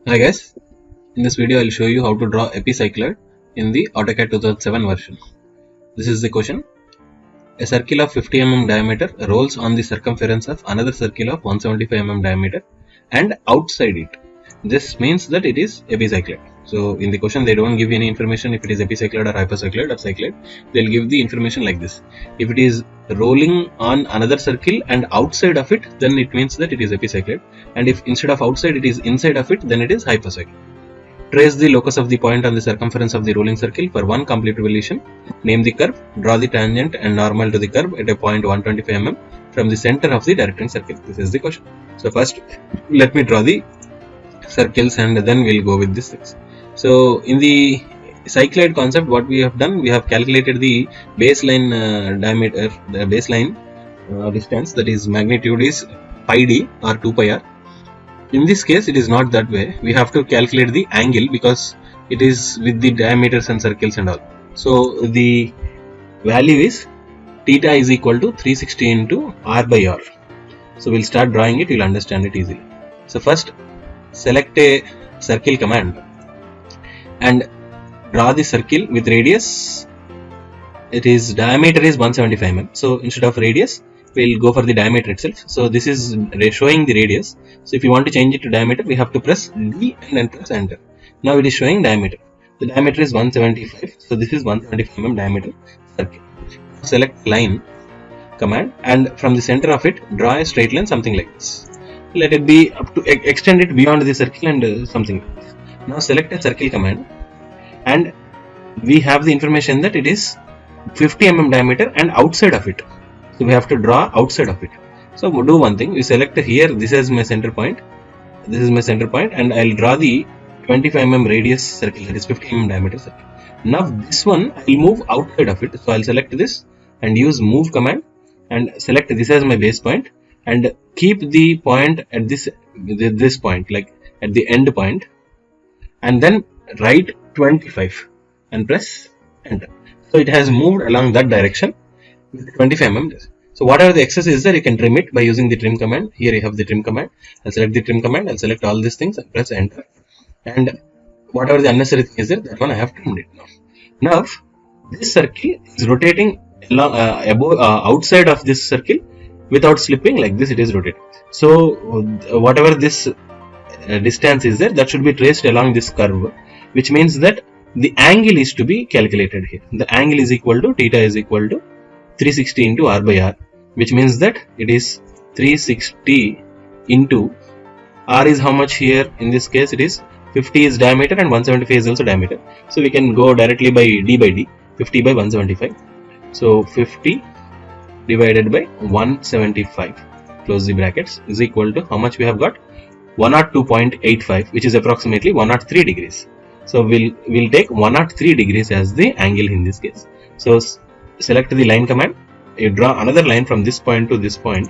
Hi guys, in this video I will show you how to draw Epicycloid in the Autocad 2007 version. This is the question. A circle of 50 mm diameter rolls on the circumference of another circle of 175 mm diameter and outside it. This means that it is epicycloid. So in the question they don't give any information if it is epicycloid or hypercycloid or cycloid. They'll give the information like this. If it is rolling on another circle and outside of it, then it means that it is epicycloid. And if instead of outside it is inside of it, then it is hypercycloid. Trace the locus of the point on the circumference of the rolling circle for one complete revolution. Name the curve. Draw the tangent and normal to the curve at a point 125 mm from the center of the directing circle. This is the question. So first, let me draw the circles and then we'll go with this things. So in the cycloid concept, what we have done, we have calculated the baseline diameter, the baseline distance, that is magnitude is pi d or 2 pi r. In this case, it is not that way. We have to calculate the angle because it is with the diameters and circles and all. So the value is theta is equal to 360 into r by r. So we'll start drawing it. You'll understand it easily. So first, select a circle command and draw the circle with radius. It is diameter is 175 mm. So instead of radius, we'll go for the diameter itself. So this is showing the radius. So if you want to change it to diameter, we have to press D and then press enter. Now it is showing diameter. The diameter is 175. So this is 175 mm diameter circle. Select line command and from the center of it, draw a straight line something like this. Let it be up to extend it beyond the circle and something like this. Now select a circle command and we have the information that it is 50 mm diameter and outside of it. So we have to draw outside of it. So we'll do one thing. We select here. This is my center point. This is my center point, and I'll draw the 25 mm radius circle. That is 50 mm diameter circle. Now this one I'll move outside of it. So I'll select this and use move command and select this as my base point and keep the point at this point, like at the end point, and then write 25 and press enter. So it has moved along that direction with 25 mm. So whatever the excess is there, you can trim it by using the trim command. Here you have the trim command. I'll select the trim command. I'll select all these things and press enter. And whatever the unnecessary thing is there, that one I have trimmed it now. Now this circle is rotating along outside of this circle without slipping, like this it is rotating. So whatever this distance is there, that should be traced along this curve, which means that the angle is to be calculated here. The angle is equal to theta is equal to 360 into r by r, which means that it is 360 into r is how much here. In this case it is 50 is diameter and 175 is also diameter. So we can go directly by d, 50 by 175. So 50 divided by 175, close the brackets, is equal to how much we have got? 102.85, which is approximately 103 degrees. So we'll take 103 degrees as the angle in this case. So select the line command. You draw another line from this point to this point.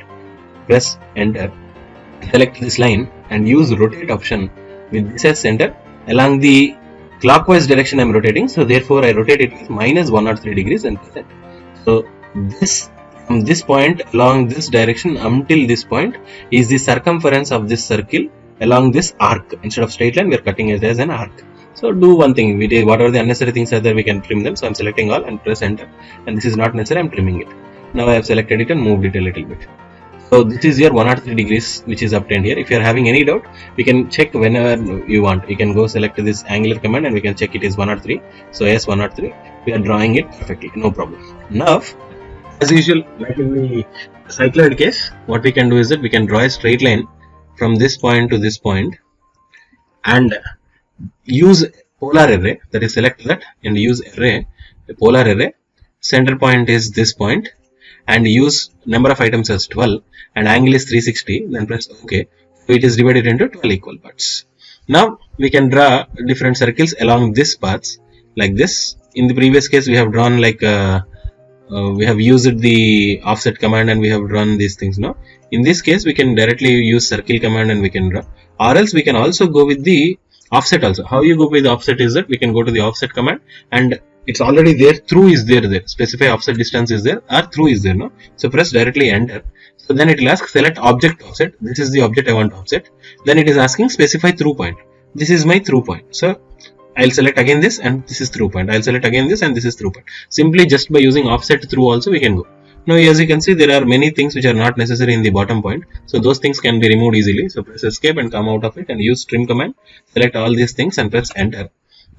Press enter. Select this line and use rotate option with this as center. Along the clockwise direction I am rotating. So therefore I rotate it with minus 103 degrees and press enter. So this from this point along this direction until this point is the circumference of this circle along this arc. Instead of straight line, we are cutting it as an arc. So do one thing. We did whatever the unnecessary things are there, we can trim them. So I'm selecting all and press enter. And this is not necessary, I'm trimming it. Now I have selected it and moved it a little bit. So this is your 103 degrees which is obtained here. If you are having any doubt, we can check whenever you want. You can go select this angular command and we can check it is 103. So yes, 103. We are drawing it perfectly, no problem. Now, as usual, like in the cycloid case, what we can do is that we can draw a straight line from this point to this point and use polar array, that is select that and use array, a polar array. Center point is this point and use number of items as 12 and angle is 360, then press OK. So it is divided into 12 equal parts. Now we can draw different circles along this paths like this. In the previous case we have drawn like we have used the offset command and we have drawn these things. Now in this case we can directly use circle command and we can draw, or else we can also go with the offset also. How you go with the offset is that we can go to the offset command and it's already there, through is there, specify offset distance is there or through is there. No, so press directly enter. So then it will ask select object offset. This is the object I want to offset. Then it is asking specify through point. this is my through point. So I'll select again this, and this is through point. I'll select again this, and this is through point. Simply just by using offset through also we can go. Now as you can see, there are many things which are not necessary in the bottom point. So those things can be removed easily. So press escape and come out of it and use trim command. Select all these things and press enter.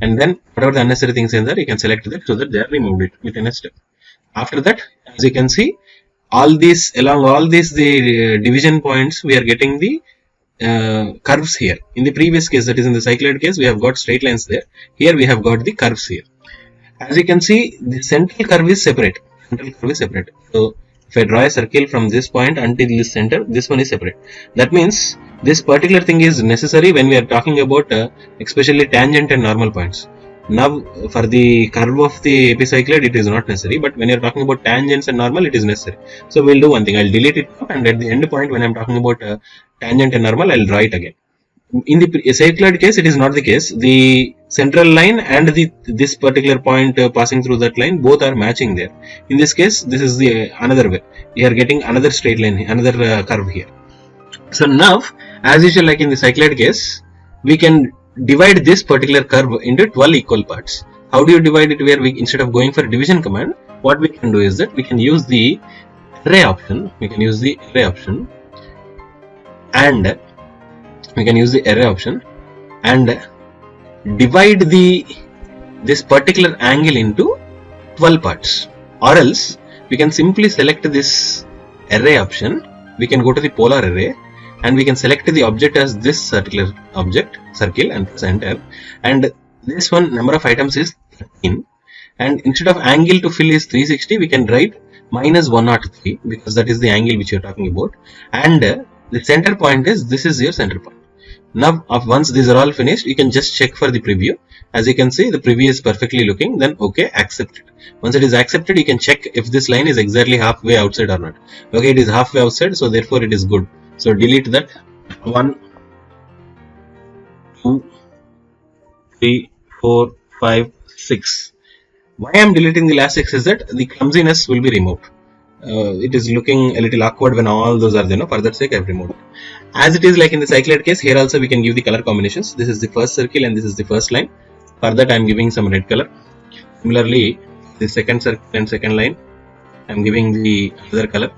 And then whatever the unnecessary things in there, you can select that so that they are removed it within a step. After that, as you can see, all these along all these division points, we are getting the curves here. In the previous case, that is in the cycloid case, we have got straight lines there. Here we have got the curves here. As you can see, the central curve is separate. So if I draw a circle from this point until this center, this one is separate. That means this particular thing is necessary when we are talking about especially tangent and normal points. Now for the curve of the epicycloid it is not necessary, but when you are talking about tangents and normal it is necessary. So we'll do one thing, I'll delete it and at the end point when I'm talking about tangent and normal, I'll draw it again. In the cycloid case, it is not the case. The central line and this particular point passing through that line, both are matching there. In this case, this is the another way. We are getting another straight line, another curve here. So now, as usual, like in the cycloid case, we can divide this particular curve into 12 equal parts. How do you divide it? Where we, instead of going for division command, what we can do is that we can use the array option. And we can use the array option and divide this particular angle into 12 parts, or else we can simply select this array option. We can go to the polar array and we can select the object as this particular object, circle, and press enter. And this one number of items is 13, and instead of angle to fill is 360, we can write -103 because that is the angle which you are talking about. And the center point is, this is your center point. Now once these are all finished, you can just check for the preview. As you can see, the preview is perfectly looking. Then okay, accept it. Once it is accepted, you can check if this line is exactly halfway outside or not. Okay, it is halfway outside, so therefore it is good. So delete that. 1, 2, 3, 4, 5, 6. Why I am deleting the last 6 is that the clumsiness will be removed. It is looking a little awkward when all those are there. No? For that sake, I have removed it. As it is like in the cycloid case, here also we can give the color combinations. This is the first circle and this is the first line. For that, I am giving some red color. Similarly, the second circle and second line, I am giving the other color.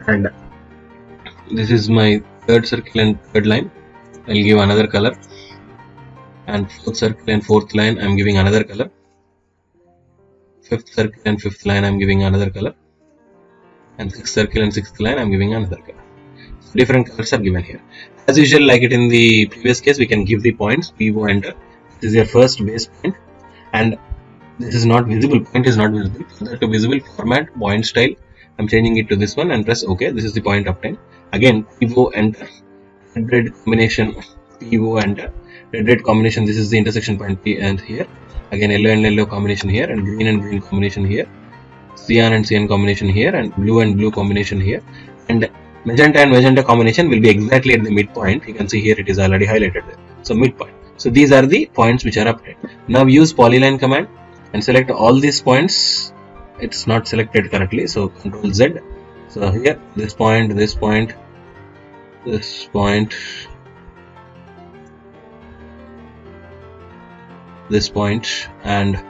And this is my third circle and third line. I will give another color. And fourth circle and fourth line, I am giving another color. Fifth circle and fifth line, I am giving another color. And sixth circle and sixth line, I am giving another color. So different colors are given here. As usual, like it in the previous case, we can give the points. PO enter. This is your first base point, and this is not visible. Point is not visible. So that to visible format, point style, I am changing it to this one and press OK. This is the point obtained. Again, PO enter. Red combination. PO enter. Red combination. This is the intersection point P and here. Again, yellow and yellow combination here, and green combination here. Cyan and cyan combination here, and blue combination here. And magenta and magenta combination will be exactly at the midpoint. You can see here it is already highlighted there. So midpoint. So these are the points which are obtained. Now use polyline command and select all these points. It's not selected correctly, so Ctrl Z. So here this point, this point, this point, this point, and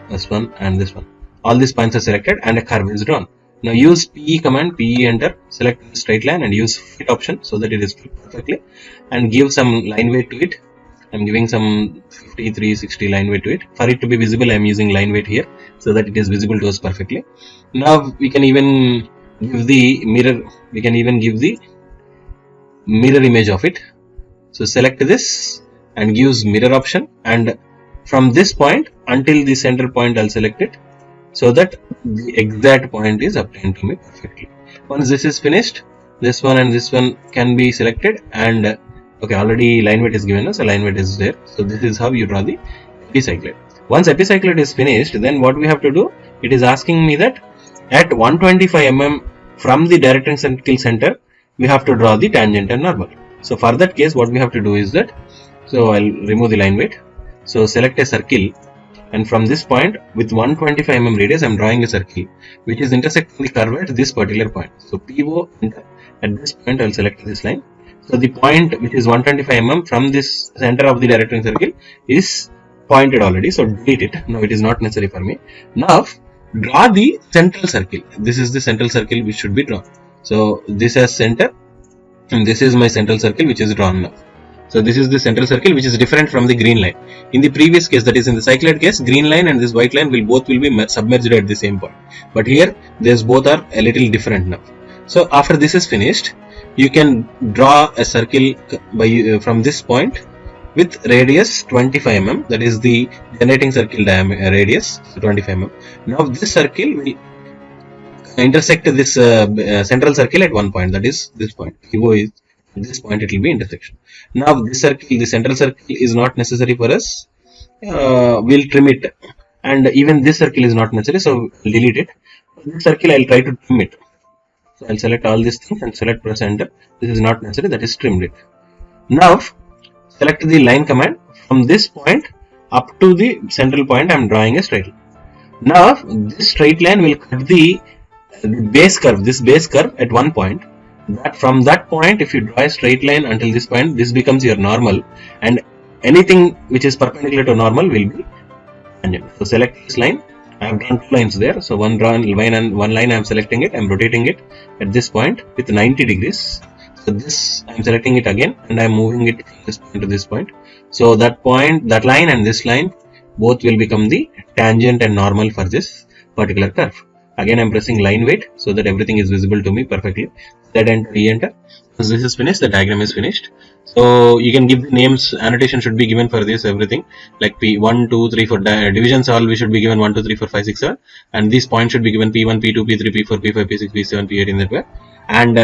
this one and this one. All these points are selected and a curve is drawn. Now use PE command, PE enter, select the straight line and use fit option so that it is fit perfectly, and give some line weight to it. I am giving some 53, 60 line weight to it. For it to be visible, I am using line weight here so that it is visible to us perfectly. Now we can even give the mirror, mirror image of it. So select this and use mirror option, and from this point until the center point I'll select it so that the exact point is obtained to me perfectly. Once this is finished, this one and this one can be selected, and okay, already line weight is given us, so line weight is there. So this is how you draw the epicycloid. Once epicycloid is finished, then what we have to do, it is asking me that at 125 mm from the directing circle center, we have to draw the tangent and normal. So for that case, what we have to do is that, so I'll remove the line weight. So select a circle, and from this point with 125 mm radius, I am drawing a circle which is intersecting the curve at this particular point. So PO enter. At this point, I will select this line. So the point which is 125 mm from this center of the directing circle is pointed already, so delete it. No, it is not necessary for me. Now draw the central circle. This is the central circle which should be drawn. So this has center and this is my central circle which is drawn now. So this is the central circle which is different from the green line. In the previous case, that is in the cycloid case, green line and this white line will be submerged at the same point. But here these both are a little different now. So after this is finished, you can draw a circle by from this point with radius 25 mm. That is the generating circle diameter radius, so 25 mm. Now this circle will intersect this central circle at one point, that is this point. At this point it will be intersection. Now this circle, the central circle is not necessary for us. We'll trim it, and even this circle is not necessary, so we'll delete it. This circle I'll try to trim it. So I'll select all these things and select press enter. This is not necessary, that is trimmed it. Now select the line command. From this point up to the central point I am drawing a straight line. Now this straight line will cut the base curve, this base curve at one point. That from that point, if you draw a straight line until this point, this becomes your normal, and anything which is perpendicular to normal will be tangent. So select this line. I have drawn two lines there. So one line and one line I am selecting it. I am rotating it at this point with 90 degrees. So this I am selecting it again and I am moving it from this point to this point. So that point, that line and this line both will become the tangent and normal for this particular curve. Again I am pressing line weight so that everything is visible to me perfectly. Set enter, re-enter. Once this is finished, the diagram is finished. So you can give the names, annotation should be given for this everything, like P1, 2, 3, 4 divisions all we should be given 1, 2, 3, 4, 5, 6, 7, and these points should be given P1, P2, P3, P4, P5, P6, P7, P8 in that way. And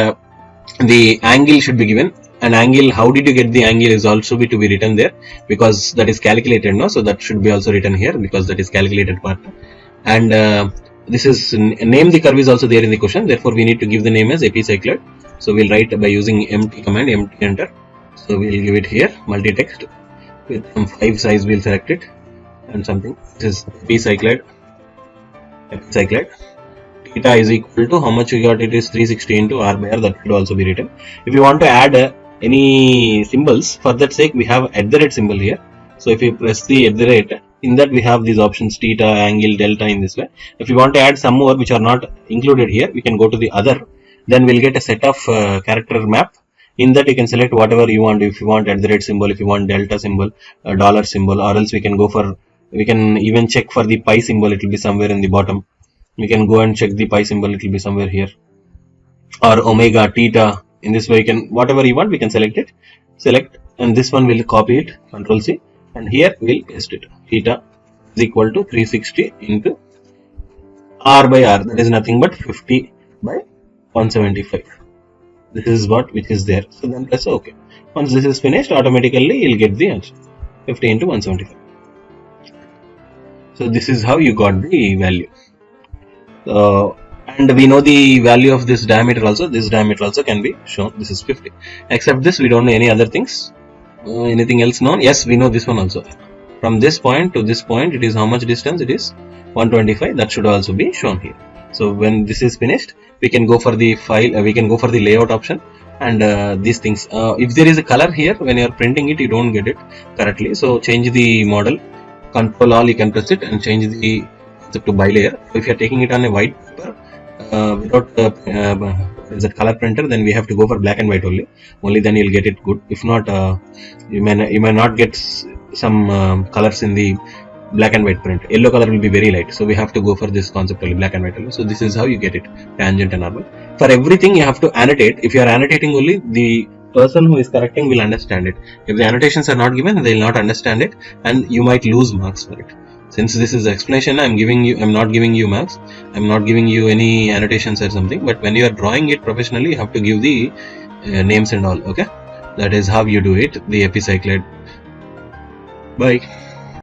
the angle should be given. An angle, how did you get the angle is also to be written there, because that is calculated now, so that should be also written here because that is calculated part. And this is name the curve is also there in the question, therefore we need to give the name as Epicycloid. So we'll write by using empty command, empty enter. So we'll give it here multi-text with some 5 size, we'll select it and something. This is Epicycloid. Theta is equal to how much you got, it is 360 into r by r, that should also be written. If you want to add any symbols, for that sake we have @ symbol here. So if you press the @ in that we have these options theta, angle, delta in this way. If you want to add some more which are not included here, we can go to the other, then we'll get a set of character map. In that you can select whatever you want. If you want @ symbol, if you want delta symbol, dollar symbol, or else we can go for, we can even check for the pi symbol, it will be somewhere in the bottom. We can go and check the pi symbol, it will be somewhere here, or omega, theta. In this way you can, whatever you want we can select it, select, and this one will copy it, Ctrl C, and here we'll paste it. Theta is equal to 360 into r by r, that is nothing but 50 by 175. This is what which is there. So then press OK. Once this is finished, automatically you'll get the answer, 50 into 175. So this is how you got the value. And we know the value of this diameter also. This diameter also can be shown. This is 50. Except this, we don't know any other things. Anything else known? Yes, we know this one also. From this point to this point, it is how much distance? It is 125. That should also be shown here. So when this is finished, we can go for the file. We can go for the layout option, and these things. If there is a color here, when you are printing it, you don't get it correctly. So change the model. Control all, you can press it and change the to bilayer. If you are taking it on a white paper without is a color printer, then we have to go for black and white only. Only then you'll get it good. If not, you may not get some colors in the black and white print. Yellow color will be very light, so we have to go for this concept only, black and white only. So this is how you get it, tangent and normal. For everything you have to annotate. If you are annotating only, the person who is correcting will understand it. If the annotations are not given, they will not understand it, and you might lose marks for it. Since this is explanation, I'm not giving you marks. I'm not giving you any annotations or something. But when you are drawing it professionally, you have to give the names and all. Okay, that is how you do it. The Epicycloid. Bye.